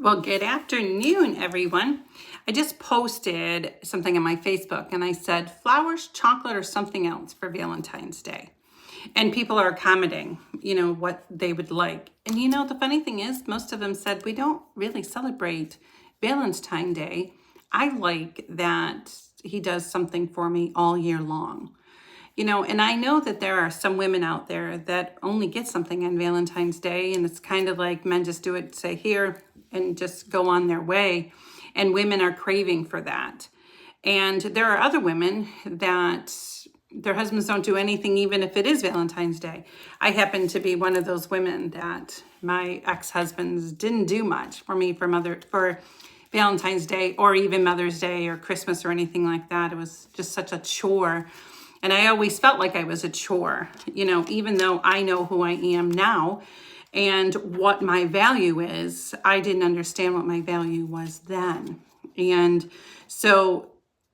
Well, good afternoon, everyone. I just posted something on my Facebook and I said flowers, chocolate, or something else for Valentine's Day. And people are commenting, what they would like. And the funny thing is, most of them said, we don't really celebrate Valentine's Day. I like that he does something for me all year long. And I know that there are some women out there that only get something on Valentine's Day, and it's kind of like men just do it, say here, and just go on their way. And women are craving for that. And there are other women that their husbands don't do anything, even if it is Valentine's Day. I happen to be one of those women that my ex-husbands didn't do much for me for Valentine's Day or even Mother's Day or Christmas or anything like that. It was just such a chore. And I always felt like I was a chore, even though I know who I am now and what my value is. I didn't understand what my value was then. And so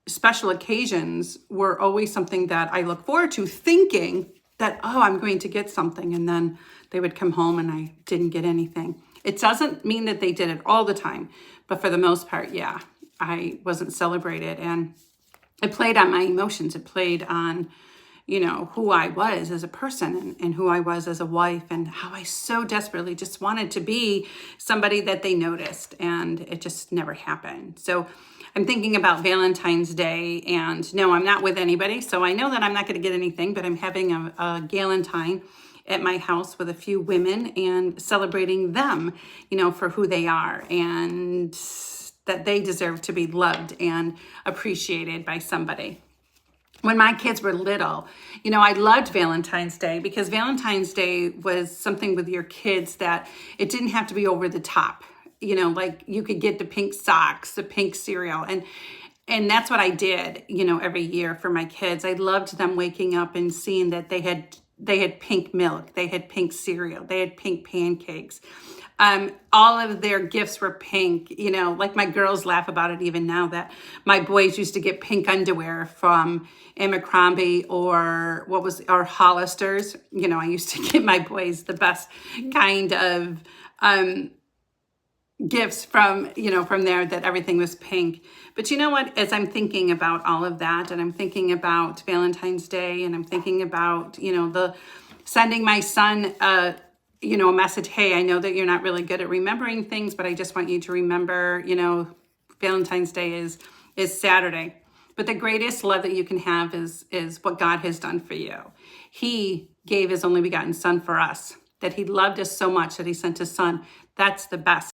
special occasions were always something that I look forward to, thinking that, I'm going to get something. And then they would come home and I didn't get anything. It doesn't mean that they did it all the time, but for the most part, yeah, I wasn't celebrated. And it played on my emotions. It played on, who I was as a person and who I was as a wife and how I so desperately just wanted to be somebody that they noticed. And it just never happened. So I'm thinking about Valentine's Day, and no, I'm not with anybody. So I know that I'm not going to get anything, but I'm having a Valentine at my house with a few women and celebrating them, for who they are and that they deserve to be loved and appreciated by somebody. When my kids were little, I loved Valentine's Day because Valentine's Day was something with your kids that it didn't have to be over the top. Like you could get the pink socks, the pink cereal. And that's what I did, every year for my kids. I loved them waking up and seeing that they had pink milk, they had pink cereal, they had pink pancakes. All of their gifts were pink, like my girls laugh about it even now that my boys used to get pink underwear from Abercrombie or Hollister's. I used to give my boys the best kind of gifts from there, that everything was pink. But you know what, as I'm thinking about all of that, and I'm thinking about Valentine's Day, and I'm thinking about, the sending my son a message, hey, I know that you're not really good at remembering things, but I just want you to remember, Valentine's Day is Saturday. But the greatest love that you can have is what God has done for you. He gave his only begotten son for us, that he loved us so much that he sent his son. That's the best.